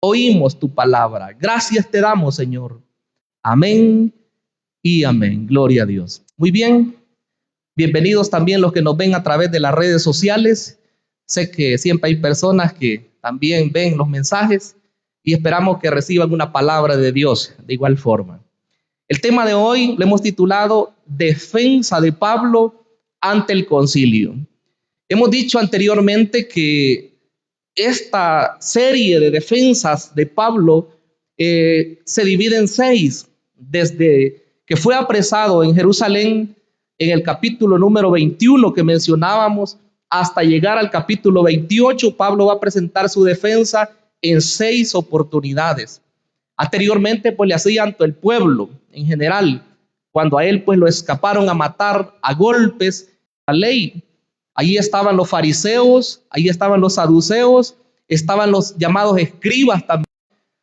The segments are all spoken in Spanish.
oímos tu palabra. Gracias te damos, Señor. Amén y amén. Gloria a Dios. Muy bien. Bienvenidos también los que nos ven a través de las redes sociales. Sé que siempre hay personas que también ven los mensajes y esperamos que reciban una palabra de Dios de igual forma. El tema de hoy lo hemos titulado Defensa de Pablo ante el concilio. Hemos dicho anteriormente que esta serie de defensas de Pablo se divide en 6, desde que fue apresado en Jerusalén en el capítulo número 21 que mencionábamos, hasta llegar al capítulo 28, Pablo va a presentar su defensa en 6 oportunidades. Anteriormente, pues le hacían todo el pueblo en general, cuando a él pues lo escaparon a matar a golpes, la ley. Allí estaban los fariseos, allí estaban los saduceos, estaban los llamados escribas también.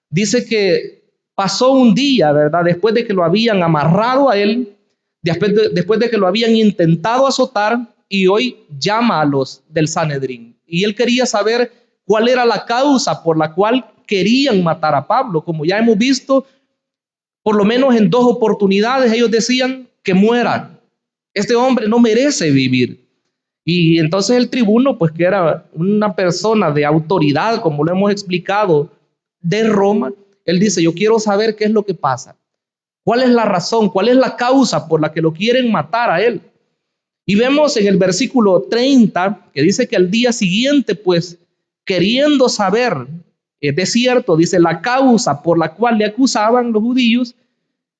Dice que pasó un día, ¿verdad? Después de que lo habían amarrado a él, después de que lo habían intentado azotar, y hoy llama a los del Sanedrín. Y él quería saber cuál era la causa por la cual querían matar a Pablo. Como ya hemos visto, por lo menos en 2 oportunidades ellos decían que muera. Este hombre no merece vivir. Y entonces el tribuno, pues que era una persona de autoridad, como lo hemos explicado, de Roma, él dice, yo quiero saber qué es lo que pasa. ¿Cuál es la razón? ¿Cuál es la causa por la que lo quieren matar a él? Y vemos en el versículo 30 que dice que al día siguiente, pues queriendo saber, de cierto, dice, la causa por la cual le acusaban los judíos,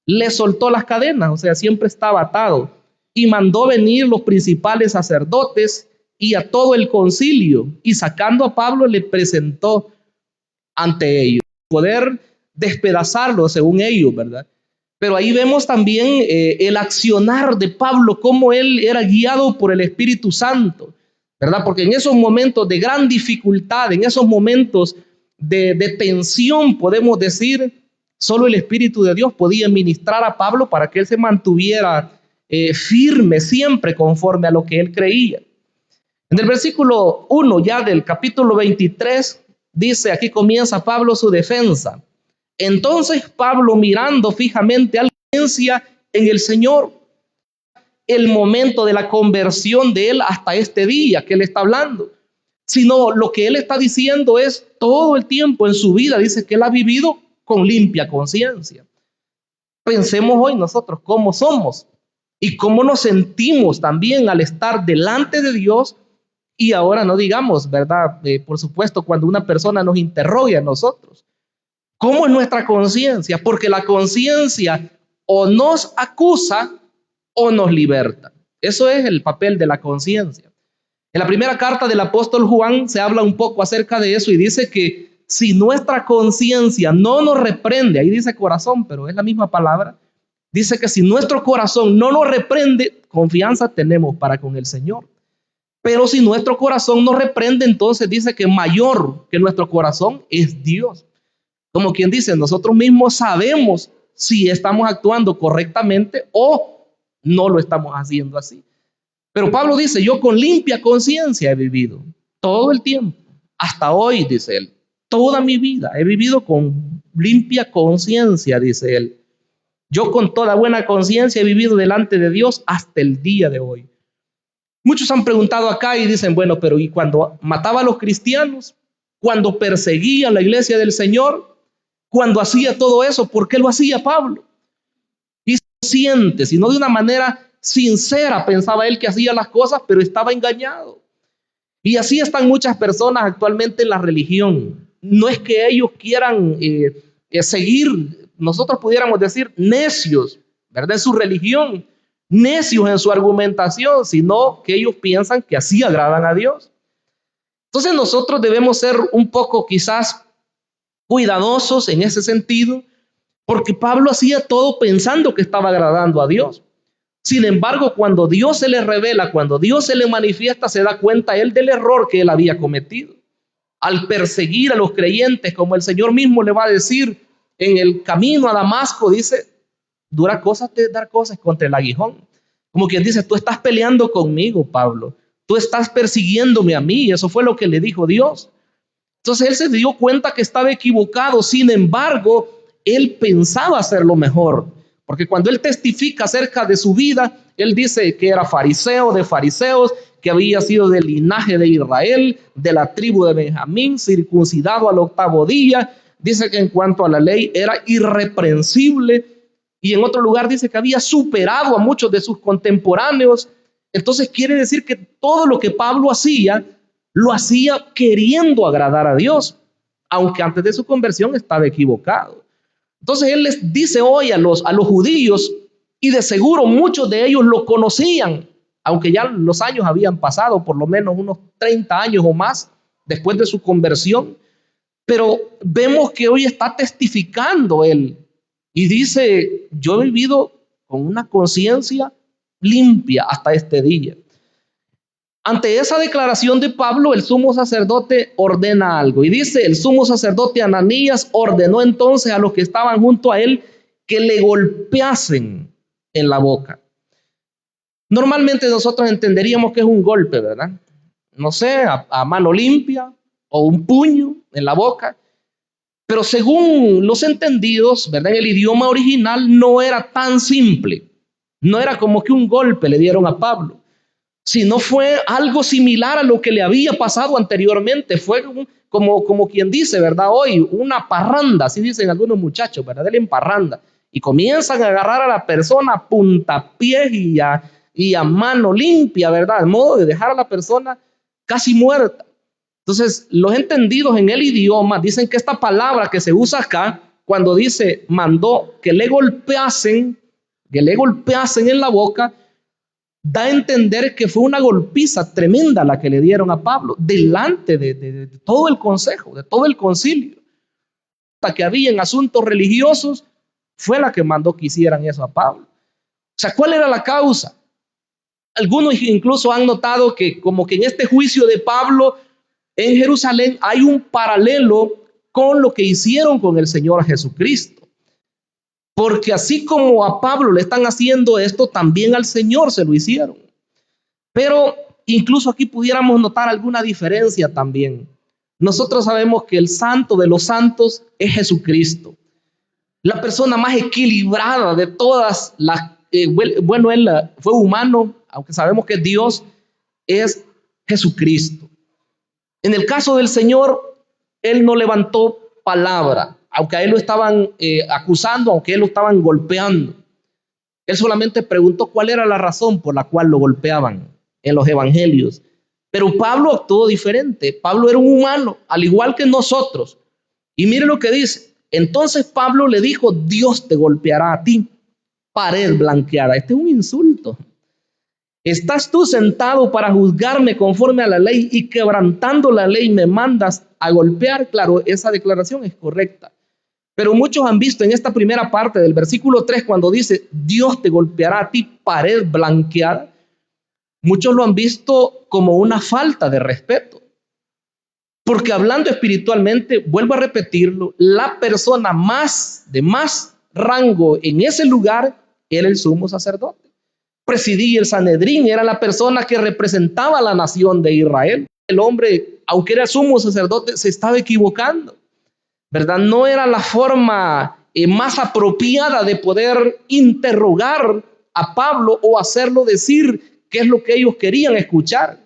le soltó las cadenas, o sea, siempre estaba atado, y mandó venir los principales sacerdotes y a todo el concilio, y sacando a Pablo le presentó ante ellos, poder despedazarlo según ellos, ¿verdad? Pero ahí vemos también el accionar de Pablo, cómo él era guiado por el Espíritu Santo, ¿verdad? Porque en esos momentos de gran dificultad, en esos momentos de tensión, podemos decir, solo el Espíritu de Dios podía ministrar a Pablo para que él se mantuviera firme siempre conforme a lo que él creía. En el versículo 1 ya del capítulo 23 dice, aquí comienza Pablo su defensa. Entonces Pablo, mirando fijamente a la audiencia en el Señor, el momento de la conversión de él hasta este día que él está hablando, sino lo que él está diciendo es todo el tiempo en su vida, dice que él ha vivido con limpia conciencia. Pensemos hoy nosotros cómo somos y cómo nos sentimos también al estar delante de Dios. Y ahora no digamos, ¿verdad? Por supuesto, cuando una persona nos interroga a nosotros, ¿cómo es nuestra conciencia? Porque la conciencia o nos acusa o nos liberta. Eso es el papel de la conciencia. En la primera carta del apóstol Juan se habla un poco acerca de eso y dice que si nuestra conciencia no nos reprende, ahí dice corazón, pero es la misma palabra, dice que si nuestro corazón no nos reprende, confianza tenemos para con el Señor. Pero si nuestro corazón nos reprende, entonces dice que mayor que nuestro corazón es Dios. Como quien dice, nosotros mismos sabemos si estamos actuando correctamente o no lo estamos haciendo así. Pero Pablo dice, yo con limpia conciencia he vivido todo el tiempo, hasta hoy, dice él, toda mi vida he vivido con limpia conciencia, dice él. Yo con toda buena conciencia he vivido delante de Dios hasta el día de hoy. Muchos han preguntado acá y dicen, bueno, pero ¿y cuando mataba a los cristianos? Cuando perseguía a la iglesia del Señor, cuando hacía todo eso, ¿por qué lo hacía Pablo? Y consciente, sino de una manera sincera, pensaba él que hacía las cosas, pero estaba engañado. Y así están muchas personas actualmente en la religión. No es que ellos quieran seguir, nosotros pudiéramos decir, necios, ¿verdad? En su religión, necios en su argumentación, sino que ellos piensan que así agradan a Dios. Entonces nosotros debemos ser un poco quizás cuidadosos en ese sentido, porque Pablo hacía todo pensando que estaba agradando a Dios. Sin embargo, cuando Dios se le revela, cuando Dios se le manifiesta, se da cuenta él del error que él había cometido. Al perseguir a los creyentes, como el Señor mismo le va a decir en el camino a Damasco, dice, dura cosa te dar cosas contra el aguijón. Como quien dice, tú estás peleando conmigo, Pablo. Tú estás persiguiéndome a mí. Eso fue lo que le dijo Dios. Entonces él se dio cuenta que estaba equivocado. Sin embargo, él pensaba hacerlo mejor. Porque cuando él testifica acerca de su vida, él dice que era fariseo de fariseos, que había sido del linaje de Israel, de la tribu de Benjamín, circuncidado al 8º día. Dice que en cuanto a la ley era irreprensible. Y en otro lugar dice que había superado a muchos de sus contemporáneos. Entonces quiere decir que todo lo que Pablo hacía, lo hacía queriendo agradar a Dios, aunque antes de su conversión estaba equivocado. Entonces él les dice hoy a los judíos, y de seguro muchos de ellos lo conocían, aunque ya los años habían pasado, por lo menos unos 30 años o más después de su conversión, pero vemos que hoy está testificando él y dice: yo he vivido con una conciencia limpia hasta este día. Ante esa declaración de Pablo, el sumo sacerdote ordena algo y dice: el sumo sacerdote Ananías ordenó entonces a los que estaban junto a él que le golpeasen en la boca. Normalmente nosotros entenderíamos que es un golpe, ¿verdad? No sé, a mano limpia o un puño en la boca. Pero según los entendidos, ¿verdad?, en el idioma original no era tan simple. No era como que un golpe le dieron a Pablo, sino fue algo similar a lo que le había pasado anteriormente. Fue como quien dice, ¿verdad?, hoy una parranda, así dicen algunos muchachos, ¿verdad?, de la parranda, y comienzan a agarrar a la persona a puntapiés y a mano limpia, ¿verdad?, de modo de dejar a la persona casi muerta. Entonces, los entendidos en el idioma dicen que esta palabra que se usa acá, cuando dice mandó que le golpeasen en la boca, da a entender que fue una golpiza tremenda la que le dieron a Pablo delante de todo el consejo, de todo el concilio. La que había en asuntos religiosos fue la que mandó que hicieran eso a Pablo. O sea, ¿cuál era la causa? Algunos incluso han notado que como que en este juicio de Pablo en Jerusalén hay un paralelo con lo que hicieron con el Señor Jesucristo. Porque así como a Pablo le están haciendo esto, también al Señor se lo hicieron. Pero incluso aquí pudiéramos notar alguna diferencia también. Nosotros sabemos que el santo de los santos es Jesucristo. La persona más equilibrada de todas las... bueno, él fue humano, aunque sabemos que es Dios, es Jesucristo. En el caso del Señor, él no levantó palabra, aunque a él lo estaban acusando, aunque a él lo estaban golpeando. Él solamente preguntó cuál era la razón por la cual lo golpeaban en los evangelios. Pero Pablo actuó diferente. Pablo era un humano, al igual que nosotros. Y mire lo que dice. Entonces Pablo le dijo: Dios te golpeará a ti, pared blanqueada. Este es un insulto. ¿Estás tú sentado para juzgarme conforme a la ley y quebrantando la ley me mandas a golpear? Claro, esa declaración es correcta. Pero muchos han visto en esta primera parte del versículo 3, cuando dice Dios te golpeará a ti, pared blanqueada, muchos lo han visto como una falta de respeto. Porque hablando espiritualmente, vuelvo a repetirlo, la persona de más rango en ese lugar era el sumo sacerdote. Presidía el Sanedrín, era la persona que representaba a la nación de Israel. El hombre, aunque era sumo sacerdote, se estaba equivocando, ¿verdad? No era la forma más apropiada de poder interrogar a Pablo o hacerlo decir qué es lo que ellos querían escuchar,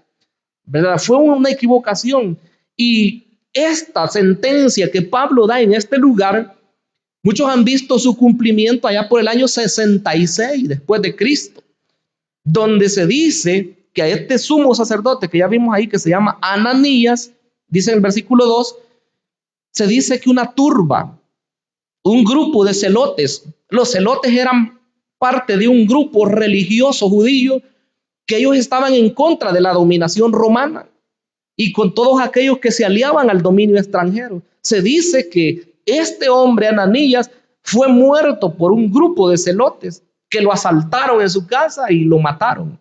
¿verdad? Fue una equivocación. Y esta sentencia que Pablo da en este lugar, muchos han visto su cumplimiento allá por el año 66 después de Cristo, donde se dice que a este sumo sacerdote que ya vimos ahí, que se llama Ananías, dice en el versículo 2, se dice que una turba, un grupo de celotes, los celotes eran parte de un grupo religioso judío que ellos estaban en contra de la dominación romana y con todos aquellos que se aliaban al dominio extranjero. Se dice que este hombre Ananías fue muerto por un grupo de celotes que lo asaltaron en su casa y lo mataron.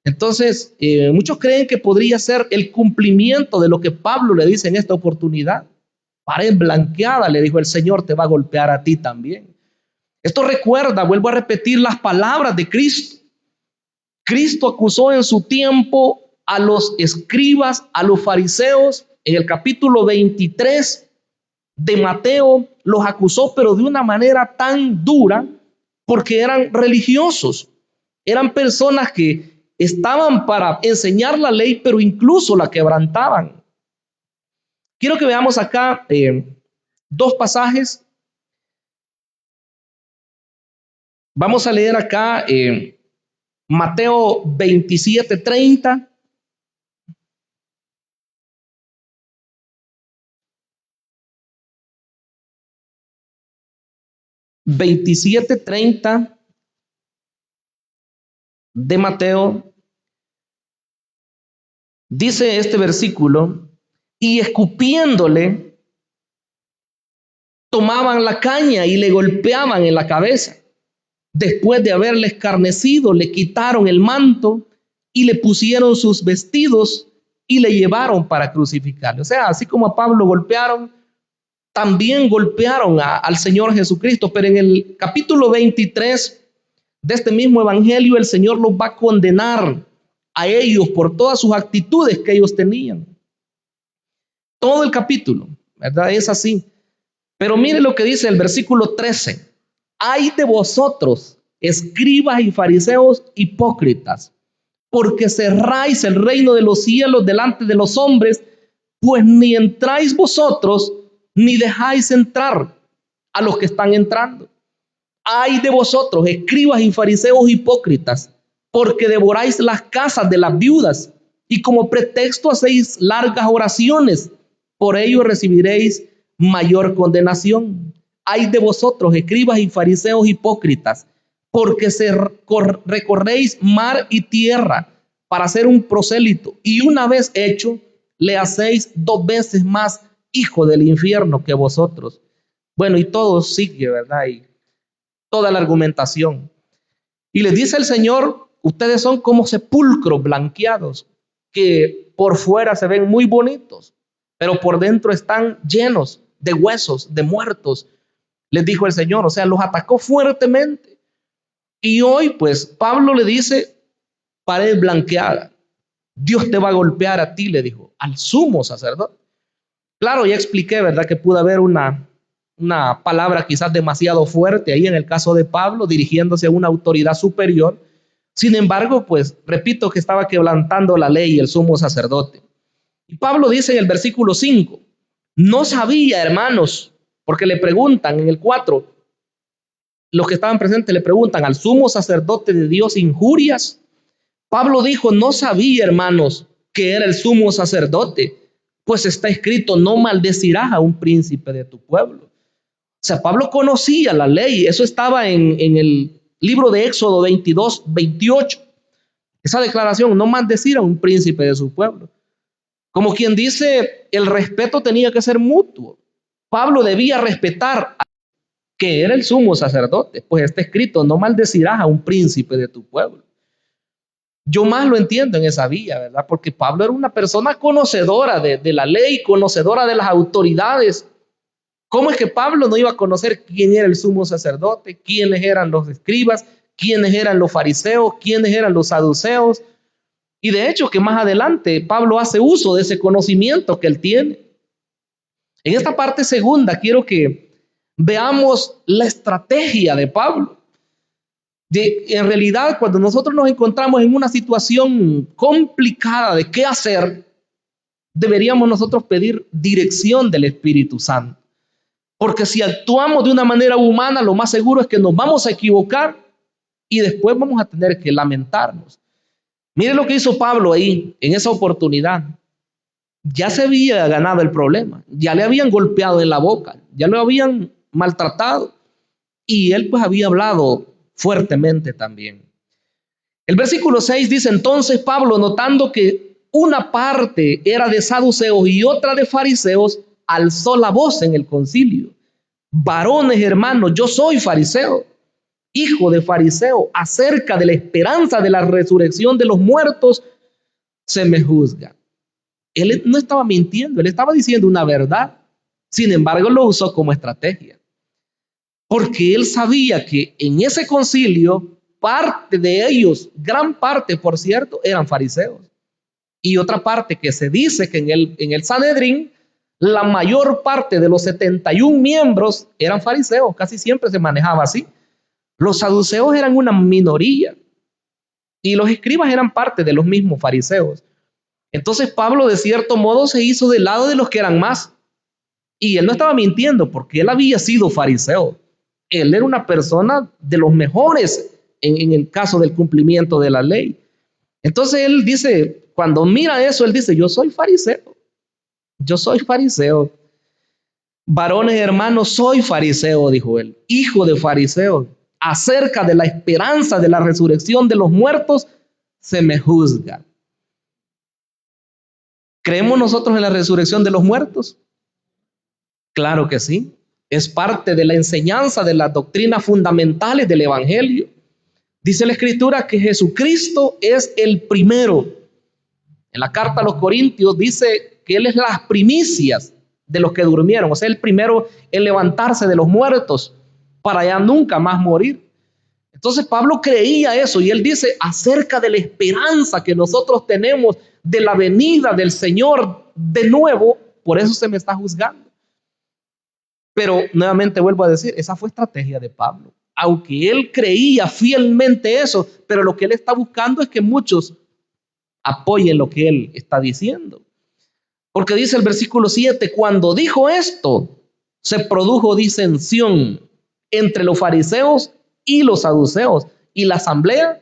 Entonces, muchos creen que podría ser el cumplimiento de lo que Pablo le dice en esta oportunidad. Pared blanqueada, le dijo el Señor, te va a golpear a ti también. Esto recuerda, vuelvo a repetir las palabras de Cristo. Cristo acusó en su tiempo a los escribas, a los fariseos en el capítulo 23 de Mateo, los acusó, pero de una manera tan dura, porque eran religiosos, eran personas que estaban para enseñar la ley, pero incluso la quebrantaban. Quiero que veamos acá dos pasajes. Vamos a leer acá Mateo 27:30. De Mateo, dice este versículo: y escupiéndole, tomaban la caña y le golpeaban en la cabeza. Después de haberle escarnecido, le quitaron el manto y le pusieron sus vestidos y le llevaron para crucificarle. O sea, así como a Pablo golpearon, también golpearon al Señor Jesucristo. Pero en el capítulo 23 de este mismo evangelio, el Señor los va a condenar a ellos por todas sus actitudes que ellos tenían. Todo el capítulo, ¿verdad? Es así. Pero mire lo que dice el versículo 13. Ay de vosotros, escribas y fariseos hipócritas, porque cerráis el reino de los cielos delante de los hombres, pues ni entráis vosotros, ni dejáis entrar a los que están entrando. Ay de vosotros, escribas y fariseos hipócritas, porque devoráis las casas de las viudas, y como pretexto hacéis largas oraciones, por ello recibiréis mayor condenación. Ay de vosotros, escribas y fariseos hipócritas, porque recorréis mar y tierra para hacer un prosélito, y una vez hecho, le hacéis 2 veces más hijo del infierno que vosotros. Bueno, y todo sigue, ¿verdad? Y toda la argumentación. Y les dice el Señor: ustedes son como sepulcros blanqueados, que por fuera se ven muy bonitos, pero por dentro están llenos de huesos, de muertos. Les dijo el Señor, o sea, los atacó fuertemente. Y hoy, pues, Pablo le dice: pared blanqueada, Dios te va a golpear a ti, le dijo, al sumo sacerdote. Claro, ya expliqué, ¿verdad?, que pudo haber una palabra quizás demasiado fuerte ahí en el caso de Pablo, dirigiéndose a una autoridad superior. Sin embargo, pues, repito que estaba quebrantando la ley el sumo sacerdote. Y Pablo dice en el versículo 5, no sabía, hermanos, porque le preguntan en el 4, los que estaban presentes le preguntan al sumo sacerdote de Dios injurias. Pablo dijo: no sabía, hermanos, que era el sumo sacerdote, pues está escrito: no maldecirás a un príncipe de tu pueblo. O sea, Pablo conocía la ley. Eso estaba en el libro de Éxodo 22:28. Esa declaración: no maldecir a un príncipe de su pueblo. Como quien dice, el respeto tenía que ser mutuo. Pablo debía respetar a que era el sumo sacerdote, pues está escrito: no maldecirás a un príncipe de tu pueblo. Yo más lo entiendo en esa vía, ¿verdad? Porque Pablo era una persona conocedora de la ley, conocedora de las autoridades. ¿Cómo es que Pablo no iba a conocer quién era el sumo sacerdote, quiénes eran los escribas, quiénes eran los fariseos, quiénes eran los saduceos? Y de hecho que más adelante Pablo hace uso de ese conocimiento que él tiene. En esta parte segunda quiero que veamos la estrategia de Pablo. En realidad, cuando nosotros nos encontramos en una situación complicada de qué hacer, deberíamos nosotros pedir dirección del Espíritu Santo. Porque si actuamos de una manera humana, lo más seguro es que nos vamos a equivocar y después vamos a tener que lamentarnos. Mire lo que hizo Pablo ahí, en esa oportunidad. Ya se había ganado el problema, ya le habían golpeado en la boca, ya lo habían maltratado y él pues había hablado fuertemente también. El versículo 6 dice: entonces Pablo, notando que una parte era de saduceos y otra de fariseos, alzó la voz en el concilio: varones hermanos, yo soy fariseo, hijo de fariseo, acerca de la esperanza de la resurrección de los muertos se me juzga. Él no estaba mintiendo, él estaba diciendo una verdad. Sin embargo, lo usó como estrategia, porque él sabía que en ese concilio parte de ellos, gran parte, por cierto, eran fariseos. Y otra parte que se dice que en el Sanedrín, la mayor parte de los 71 miembros eran fariseos, casi siempre se manejaba así. Los saduceos eran una minoría y los escribas eran parte de los mismos fariseos. Entonces Pablo de cierto modo se hizo del lado de los que eran más. Y él no estaba mintiendo porque él había sido fariseo. Él era una persona de los mejores en el caso del cumplimiento de la ley. Entonces él dice, cuando mira eso, él dice, yo soy fariseo. Yo soy fariseo. Varones hermanos, soy fariseo, dijo él, hijo de fariseo. Acerca de la esperanza de la resurrección de los muertos, se me juzga. ¿Creemos nosotros en la resurrección de los muertos? Claro que sí. Es parte de la enseñanza de las doctrinas fundamentales del Evangelio. Dice la Escritura que Jesucristo es el primero. En la carta a los Corintios dice que Él es las primicias de los que durmieron. O sea, el primero en levantarse de los muertos para ya nunca más morir. Entonces Pablo creía eso y él dice acerca de la esperanza que nosotros tenemos de la venida del Señor de nuevo, por eso se me está juzgando. Pero nuevamente vuelvo a decir, esa fue estrategia de Pablo. Aunque él creía fielmente eso, pero lo que él está buscando es que muchos apoyen lo que él está diciendo. Porque dice el versículo 7, cuando dijo esto, se produjo disensión entre los fariseos y los saduceos, y la asamblea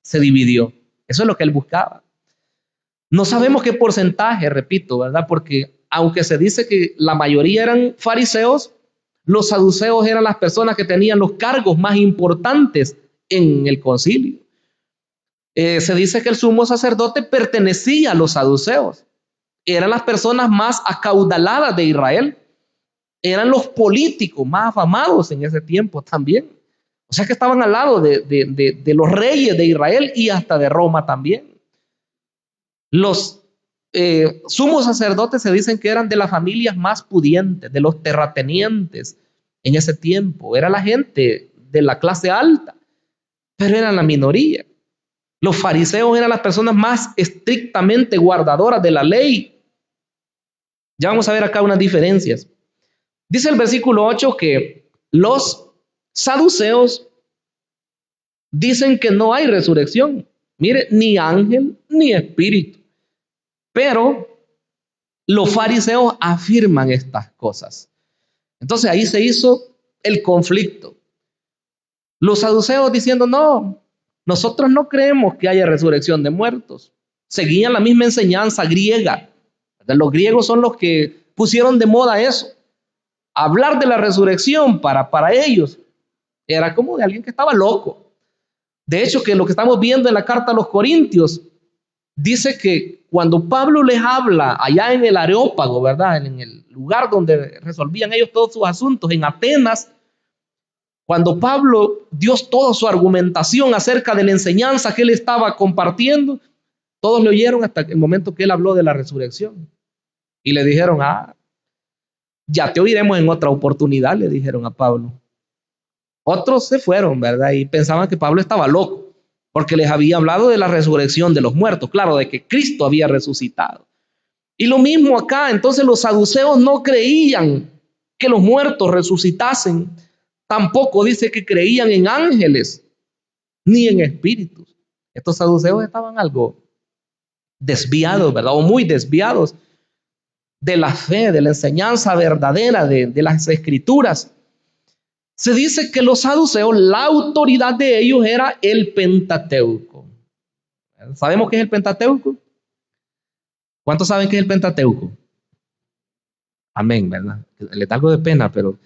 se dividió. Eso es lo que él buscaba. No sabemos qué porcentaje, repito, ¿verdad? Porque aunque se dice que la mayoría eran fariseos, los saduceos eran las personas que tenían los cargos más importantes en el concilio. Se dice que el sumo sacerdote pertenecía a los saduceos. Eran las personas más acaudaladas de Israel. Eran los políticos más afamados en ese tiempo también. O sea que estaban al lado de los reyes de Israel y hasta de Roma también. Los sumos sacerdotes se dicen que eran de las familias más pudientes, de los terratenientes en ese tiempo. Era la gente de la clase alta, pero eran la minoría. Los fariseos eran las personas más estrictamente guardadoras de la ley. Ya vamos a ver acá unas diferencias. Dice el versículo 8 que los saduceos dicen que no hay resurrección. Mire, ni ángel ni espíritu. Pero los fariseos afirman estas cosas. Entonces ahí se hizo el conflicto. Los saduceos diciendo, no, nosotros no creemos que haya resurrección de muertos. Seguían la misma enseñanza griega. Los griegos son los que pusieron de moda eso. Hablar de la resurrección para ellos era como de alguien que estaba loco. De hecho, que lo que estamos viendo en la carta a los Corintios dice que cuando Pablo les habla allá en el Areópago, ¿verdad? En el lugar donde resolvían ellos todos sus asuntos, en Atenas, cuando Pablo dio toda su argumentación acerca de la enseñanza que él estaba compartiendo, todos le oyeron hasta el momento que él habló de la resurrección. Y le dijeron, ya te oiremos en otra oportunidad, le dijeron a Pablo. Otros se fueron, ¿verdad? Y pensaban que Pablo estaba loco, porque les había hablado de la resurrección de los muertos, claro, de que Cristo había resucitado. Y lo mismo acá, entonces los saduceos no creían que los muertos resucitasen, tampoco dice que creían en ángeles, ni en espíritus. Estos saduceos estaban algo desviados, ¿verdad? O muy desviados de la fe, de la enseñanza verdadera de las escrituras. Se dice que los saduceos, la autoridad de ellos era el Pentateuco. ¿Sabemos qué es el Pentateuco? ¿Cuántos saben qué es el Pentateuco? Amén, ¿verdad? Le da algo de pena, pero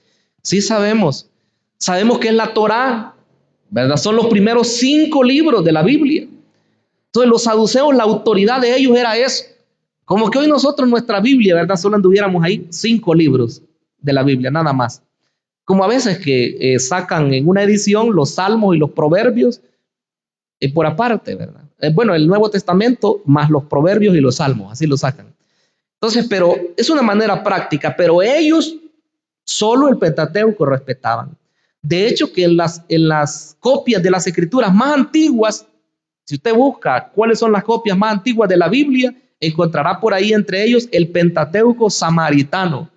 sí sabemos. Sabemos que es la Torá, ¿verdad? Son los primeros 5 libros de la Biblia. Entonces los saduceos, la autoridad de ellos era eso. Como que hoy nosotros nuestra Biblia, ¿verdad? Solo anduviéramos ahí 5 libros de la Biblia, nada más. Como a veces que sacan en una edición los salmos y los proverbios por aparte, ¿verdad? Bueno, el Nuevo Testamento más los proverbios y los salmos, así lo sacan. Entonces, pero es una manera práctica, pero ellos solo el Pentateuco respetaban. De hecho, que en las copias de las escrituras más antiguas, si usted busca cuáles son las copias más antiguas de la Biblia, encontrará por ahí entre ellos el Pentateuco samaritano.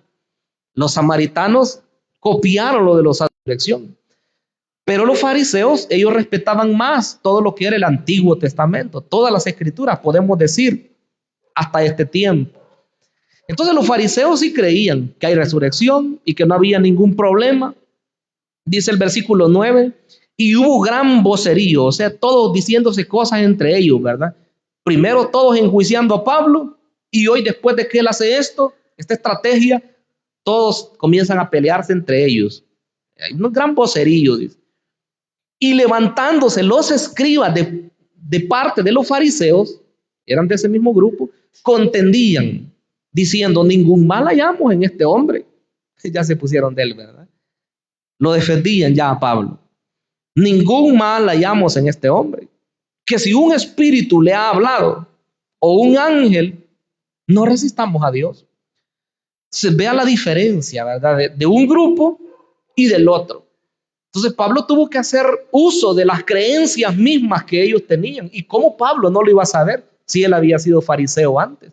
Los samaritanos copiaron lo de los santos de elección. Pero los fariseos, ellos respetaban más todo lo que era el Antiguo Testamento, todas las escrituras, podemos decir, hasta este tiempo. Entonces los fariseos sí creían que hay resurrección y que no había ningún problema. Dice el versículo 9, y hubo gran vocerío, o sea, todos diciéndose cosas entre ellos, ¿verdad? Primero todos enjuiciando a Pablo, y hoy después de que él hace esto, esta estrategia, todos comienzan a pelearse entre ellos. Hay un gran vocerío, dice. Y levantándose los escribas de parte de los fariseos, eran de ese mismo grupo, contendían, diciendo, ningún mal hallamos en este hombre. Ya se pusieron de él, ¿verdad? Lo defendían ya a Pablo. Ningún mal hallamos en este hombre. Que si un espíritu le ha hablado o un ángel, no resistamos a Dios. Se vea la diferencia, ¿verdad? De un grupo y del otro. Entonces Pablo tuvo que hacer uso de las creencias mismas que ellos tenían. ¿Y cómo Pablo no lo iba a saber si él había sido fariseo antes?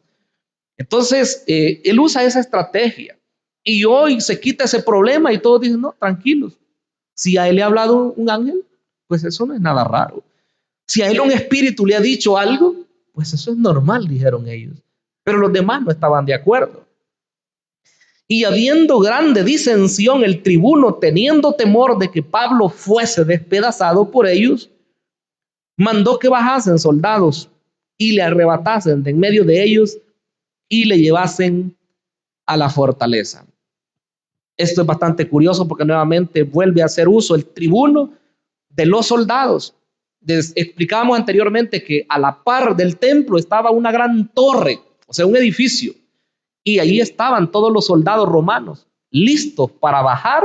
Entonces él usa esa estrategia. Y hoy se quita ese problema y todos dicen, no, tranquilos. Si a él le ha hablado un ángel, pues eso no es nada raro. Si a él un espíritu le ha dicho algo, pues eso es normal, dijeron ellos. Pero los demás no estaban de acuerdo. Y habiendo grande disensión, el tribuno, teniendo temor de que Pablo fuese despedazado por ellos, mandó que bajasen soldados y le arrebatasen de en medio de ellos y le llevasen a la fortaleza. Esto es bastante curioso porque nuevamente vuelve a hacer uso el tribuno de los soldados. Explicábamos anteriormente que a la par del templo estaba una gran torre, o sea, un edificio. Y allí estaban todos los soldados romanos, listos para bajar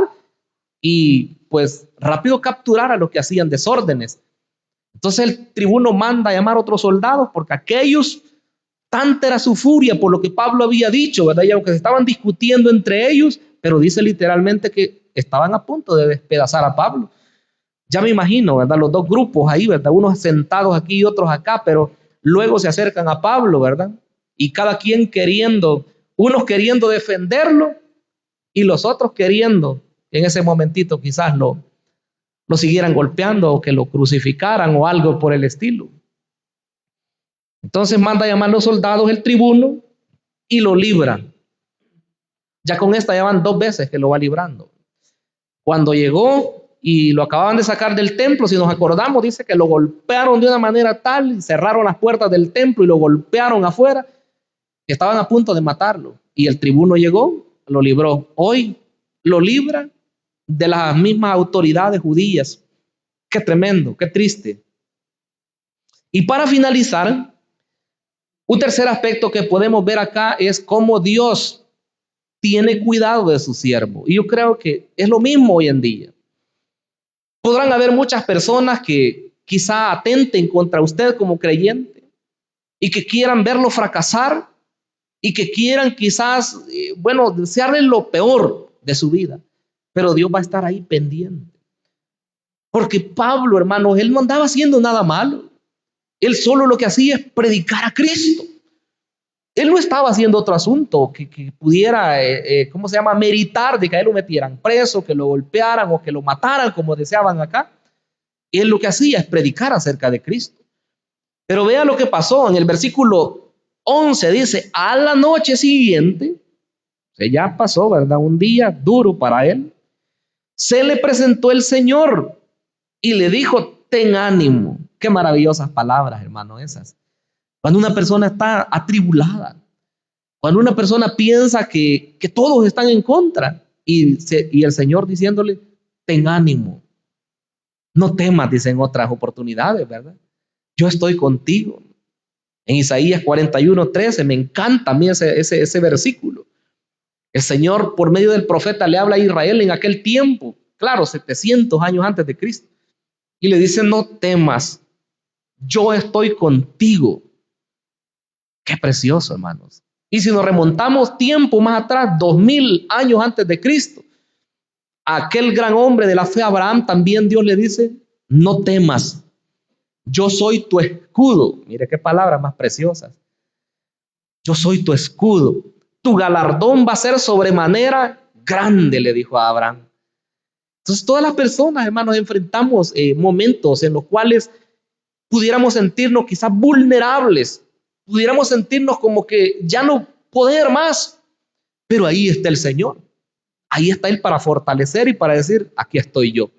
y pues rápido capturar a los que hacían desórdenes. Entonces el tribuno manda a llamar a otros soldados porque aquellos, tanta era su furia por lo que Pablo había dicho, ¿verdad? Y aunque se estaban discutiendo entre ellos, pero dice literalmente que estaban a punto de despedazar a Pablo. Ya me imagino, ¿verdad? Los dos grupos ahí, ¿verdad? Unos sentados aquí y otros acá, pero luego se acercan a Pablo, ¿verdad? Y cada quien queriendo, unos queriendo defenderlo y los otros queriendo en ese momentito quizás lo siguieran golpeando o que lo crucificaran o algo por el estilo. Entonces manda a llamar a los soldados el tribuno y lo libra. Ya con esta ya van 2 veces que lo va librando. Cuando llegó y lo acababan de sacar del templo, si nos acordamos, dice que lo golpearon de una manera tal y cerraron las puertas del templo y lo golpearon afuera, que estaban a punto de matarlo. Y el tribuno llegó, lo libró. Hoy lo libra de las mismas autoridades judías. Qué tremendo, qué triste. Y para finalizar, un tercer aspecto que podemos ver acá es cómo Dios tiene cuidado de su siervo. Y yo creo que es lo mismo hoy en día. Podrán haber muchas personas que quizá atenten contra usted como creyente y que quieran verlo fracasar y que quieran quizás, desearle lo peor de su vida. Pero Dios va a estar ahí pendiente. Porque Pablo, hermanos, él no andaba haciendo nada malo. Él solo lo que hacía es predicar a Cristo. Él no estaba haciendo otro asunto que pudiera, meritar de que a él lo metieran preso, que lo golpearan o que lo mataran como deseaban acá. Él lo que hacía es predicar acerca de Cristo. Pero vea lo que pasó en el versículo 11, dice, a la noche siguiente, o sea, ya pasó, ¿verdad? Un día duro para él. Se le presentó el Señor y le dijo, ten ánimo. Qué maravillosas palabras, hermano, esas. Cuando una persona está atribulada, cuando una persona piensa que todos están en contra y el Señor diciéndole, ten ánimo, no temas, dicen otras oportunidades, ¿verdad? Yo estoy contigo. En Isaías 41:13, me encanta a mí ese versículo. El Señor por medio del profeta le habla a Israel en aquel tiempo, claro, 700 años antes de Cristo, y le dice, no temas, yo estoy contigo. Qué precioso, hermanos. Y si nos remontamos tiempo más atrás, 2000 años antes de Cristo, a aquel gran hombre de la fe, Abraham, también Dios le dice, no temas, yo soy tu escudo. Mire qué palabras más preciosas. Yo soy tu escudo. Tu galardón va a ser sobremanera grande, le dijo a Abraham. Entonces todas las personas, hermanos, enfrentamos momentos en los cuales pudiéramos sentirnos quizás vulnerables, pudiéramos sentirnos como que ya no poder más, pero ahí está el Señor. Ahí está Él para fortalecer y para decir, aquí estoy yo.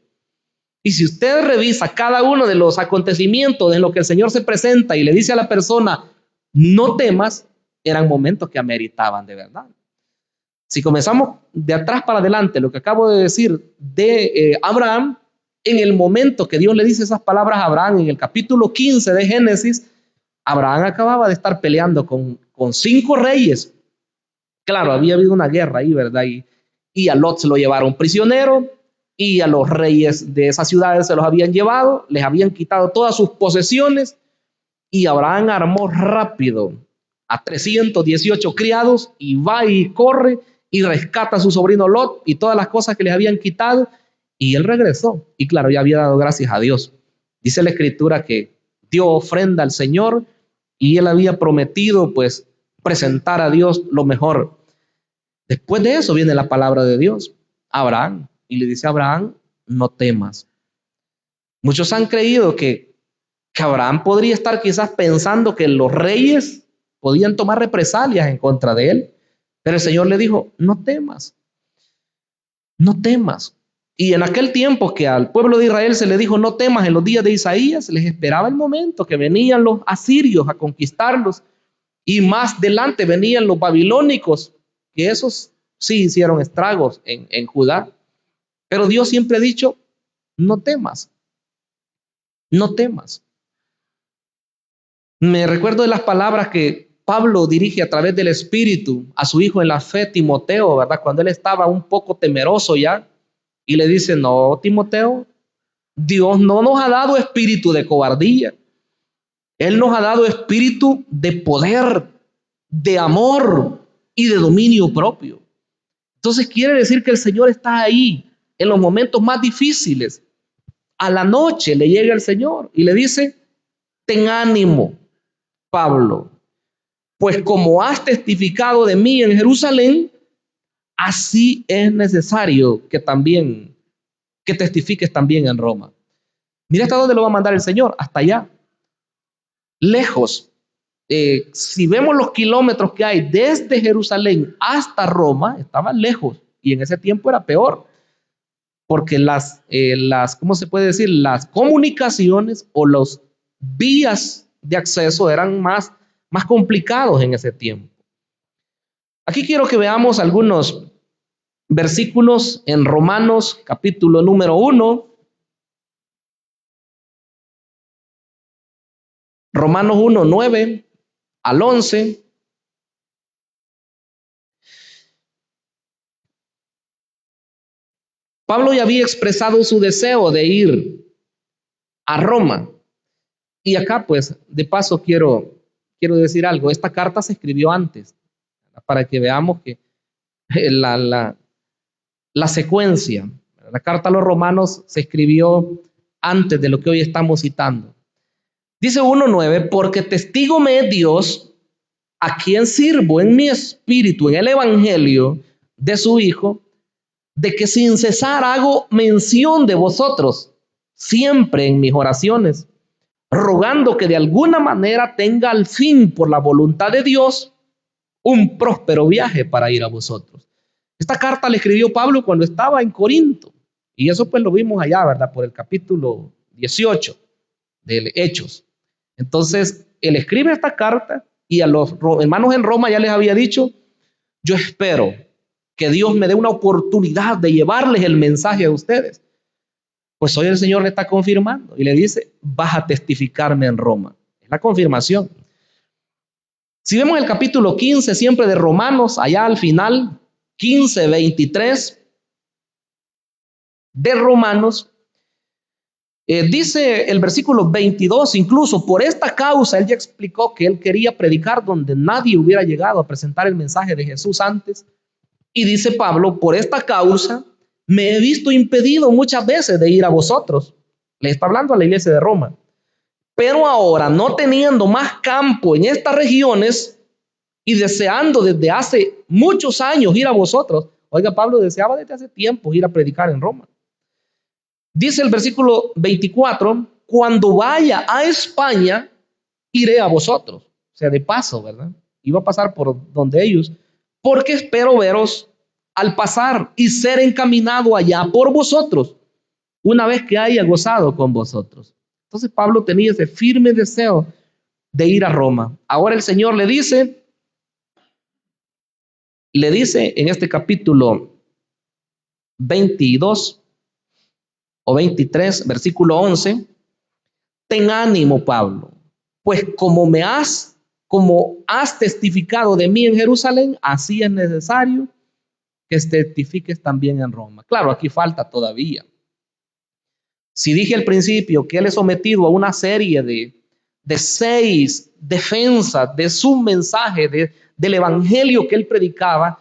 Y si usted revisa cada uno de los acontecimientos en los que el Señor se presenta y le dice a la persona, no temas, eran momentos que ameritaban de verdad. Si comenzamos de atrás para adelante, lo que acabo de decir de Abraham, en el momento que Dios le dice esas palabras a Abraham, en el capítulo 15 de Génesis, Abraham acababa de estar peleando con 5 reyes. Claro, había habido una guerra ahí, ¿verdad? Y a Lot se lo llevaron prisionero, y a los reyes de esas ciudades se los habían llevado, les habían quitado todas sus posesiones, y Abraham armó rápido a 318 criados y va y corre y rescata a su sobrino Lot y todas las cosas que les habían quitado, y él regresó. Y claro, ya había dado gracias a Dios. Dice la escritura que dio ofrenda al Señor y él había prometido pues presentar a Dios lo mejor. Después de eso viene la palabra de Dios a Abraham y le dice a Abraham, no temas. Muchos han creído que Abraham podría estar quizás pensando que los reyes podían tomar represalias en contra de él, pero el Señor le dijo, no temas, no temas. Y en aquel tiempo que al pueblo de Israel se le dijo no temas en los días de Isaías, les esperaba el momento que venían los asirios a conquistarlos, y más adelante venían los babilónicos, que esos sí hicieron estragos en Judá. Pero Dios siempre ha dicho, no temas, no temas. Me recuerdo de las palabras que Pablo dirige a través del Espíritu a su hijo en la fe, Timoteo, ¿verdad? Cuando él estaba un poco temeroso ya, y le dice, no, Timoteo, Dios no nos ha dado espíritu de cobardía. Él nos ha dado espíritu de poder, de amor y de dominio propio. Entonces quiere decir que el Señor está ahí en los momentos más difíciles. A la noche le llega el Señor y le dice, ten ánimo, Pablo, pues como has testificado de mí en Jerusalén, así es necesario que testifiques también en Roma. Mira hasta dónde lo va a mandar el Señor, hasta allá, lejos. Si vemos los kilómetros que hay desde Jerusalén hasta Roma, estaba lejos, y en ese tiempo era peor, porque ¿cómo se puede decir? Las comunicaciones o los vías de acceso eran más complicados en ese tiempo. Aquí quiero que veamos algunos versículos en Romanos capítulo número 1. Romanos 1, 9 al 11. Pablo ya había expresado su deseo de ir a Roma. Y acá, pues, de paso quiero decir algo. Esta carta se escribió antes, para que veamos que la secuencia. La carta a los romanos se escribió antes de lo que hoy estamos citando. Dice 1:9, porque testigo me es Dios, a quien sirvo en mi espíritu en el evangelio de su Hijo, de que sin cesar hago mención de vosotros, siempre en mis oraciones, rogando que de alguna manera tenga al fin, por la voluntad de Dios, un próspero viaje para ir a vosotros. Esta carta le escribió Pablo cuando estaba en Corinto, y eso pues lo vimos allá, ¿verdad? Por el capítulo 18 de Hechos. Entonces, él escribe esta carta y a los hermanos en Roma ya les había dicho, yo espero que Dios me dé una oportunidad de llevarles el mensaje a ustedes. Pues hoy el Señor le está confirmando y le dice, vas a testificarme en Roma. Es la confirmación. Si vemos el capítulo 15 siempre de Romanos, allá al final, 15:23 de Romanos, dice el versículo 22, incluso por esta causa, él ya explicó que él quería predicar donde nadie hubiera llegado a presentar el mensaje de Jesús antes. Y dice Pablo, por esta causa me he visto impedido muchas veces de ir a vosotros. Le está hablando a la iglesia de Roma. Pero ahora, no teniendo más campo en estas regiones, y deseando desde hace muchos años ir a vosotros. Oiga, Pablo deseaba desde hace tiempo ir a predicar en Roma. Dice el versículo 24, cuando vaya a España, iré a vosotros. O sea, de paso, ¿verdad? Iba a pasar por donde ellos, porque espero veros al pasar y ser encaminado allá por vosotros, una vez que haya gozado con vosotros. Entonces Pablo tenía ese firme deseo de ir a Roma. Ahora el Señor le dice en este capítulo 22 o 23, versículo 11, ten ánimo, Pablo, pues como has testificado de mí en Jerusalén, así es necesario que testifiques también en Roma. Claro, aquí falta todavía. Si dije al principio que él es sometido a una serie de 6 defensas de su mensaje, del evangelio que él predicaba,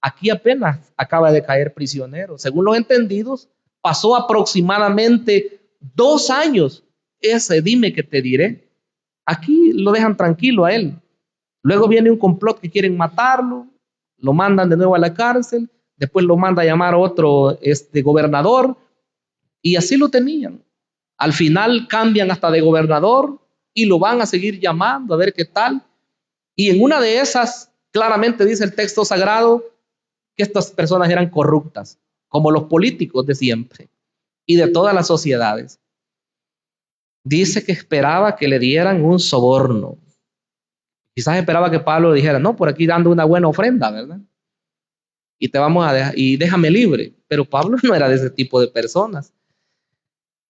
aquí apenas acaba de caer prisionero. Según los entendidos, pasó aproximadamente 2 años ese dime que te diré. Aquí lo dejan tranquilo a él. Luego viene un complot que quieren matarlo, lo mandan de nuevo a la cárcel, después lo manda a llamar otro gobernador, y así lo tenían. Al final cambian hasta de gobernador y lo van a seguir llamando a ver qué tal. Y en una de esas, claramente dice el texto sagrado que estas personas eran corruptas, como los políticos de siempre y de todas las sociedades. Dice que esperaba que le dieran un soborno. Quizás esperaba que Pablo dijera, no, por aquí dando una buena ofrenda, ¿verdad? Y te vamos a dejar, y déjame libre. Pero Pablo no era de ese tipo de personas.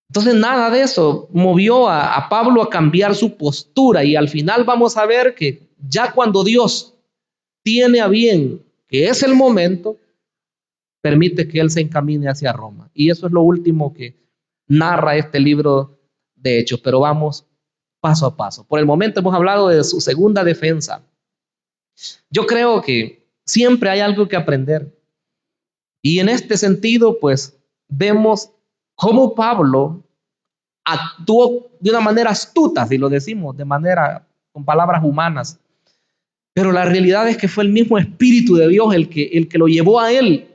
Entonces nada de eso movió a Pablo a cambiar su postura, y al final vamos a ver que ya cuando Dios tiene a bien que es el momento, permite que él se encamine hacia Roma. Y eso es lo último que narra este libro de Hechos, pero vamos paso a paso. Por el momento hemos hablado de su segunda defensa. Yo creo que siempre hay algo que aprender. Y en este sentido, pues, vemos cómo Pablo actuó de una manera astuta, si lo decimos, de manera, con palabras humanas. Pero la realidad es que fue el mismo Espíritu de Dios el que lo llevó a él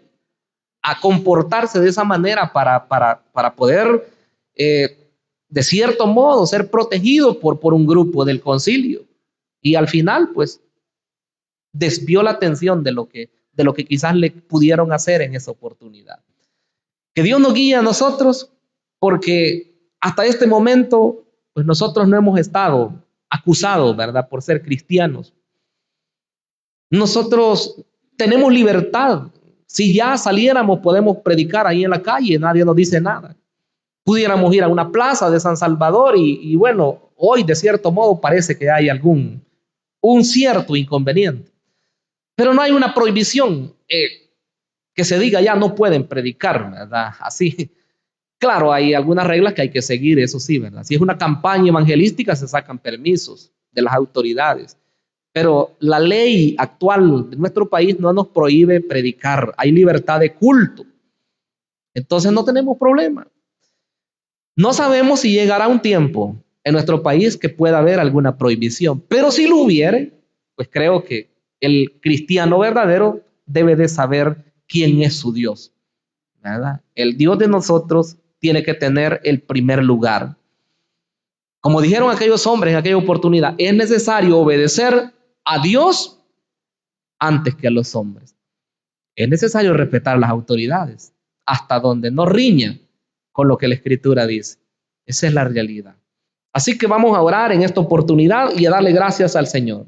a comportarse de esa manera para poder, de cierto modo, ser protegido por un grupo del concilio. Y al final, pues, desvió la atención de lo que quizás le pudieron hacer en esa oportunidad. Que Dios nos guíe a nosotros, porque hasta este momento, pues nosotros no hemos estado acusados, ¿verdad?, por ser cristianos. Nosotros tenemos libertad. Si ya saliéramos, podemos predicar ahí en la calle, nadie nos dice nada. Pudiéramos ir a una plaza de San Salvador y bueno, hoy de cierto modo parece que hay un cierto inconveniente. Pero no hay una prohibición que se diga ya no pueden predicar, ¿verdad? Así. Claro, hay algunas reglas que hay que seguir, eso sí, ¿verdad? Si es una campaña evangelística, se sacan permisos de las autoridades. Pero la ley actual de nuestro país no nos prohíbe predicar. Hay libertad de culto. Entonces no tenemos problema. No sabemos si llegará un tiempo en nuestro país que pueda haber alguna prohibición. Pero si lo hubiere, pues creo que el cristiano verdadero debe de saber quién es su Dios, ¿verdad? El Dios de nosotros tiene que tener el primer lugar. Como dijeron aquellos hombres en aquella oportunidad, es necesario obedecer a Dios antes que a los hombres. Es necesario respetar las autoridades hasta donde no riña con lo que la Escritura dice. Esa es la realidad. Así que vamos a orar en esta oportunidad y a darle gracias al Señor.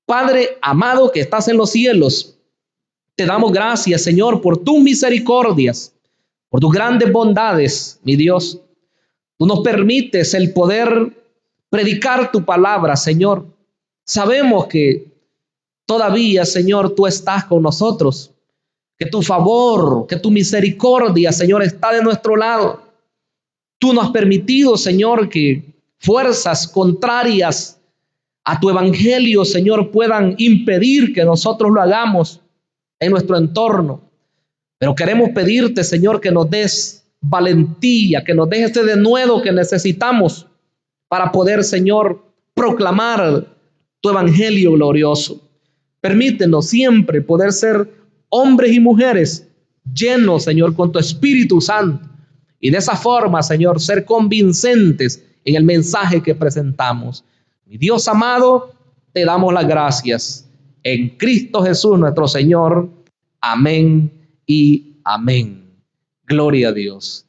Padre amado que estás en los cielos, te damos gracias, Señor, por tus misericordias, por tus grandes bondades, mi Dios. Tú nos permites el poder predicar tu palabra, Señor. Sabemos que todavía, Señor, tú estás con nosotros, que tu favor, que tu misericordia, Señor, está de nuestro lado. Tú nos has permitido, Señor, que fuerzas contrarias a tu evangelio, Señor, puedan impedir que nosotros lo hagamos en nuestro entorno. Pero queremos pedirte, Señor, que nos des valentía, que nos des este denuedo que necesitamos para poder, Señor, proclamar tu evangelio glorioso. Permítenos siempre poder ser hombres y mujeres llenos, Señor, con tu Espíritu Santo. Y de esa forma, Señor, ser convincentes en el mensaje que presentamos. Mi Dios amado, te damos las gracias. En Cristo Jesús, nuestro Señor. Amén y amén. Gloria a Dios.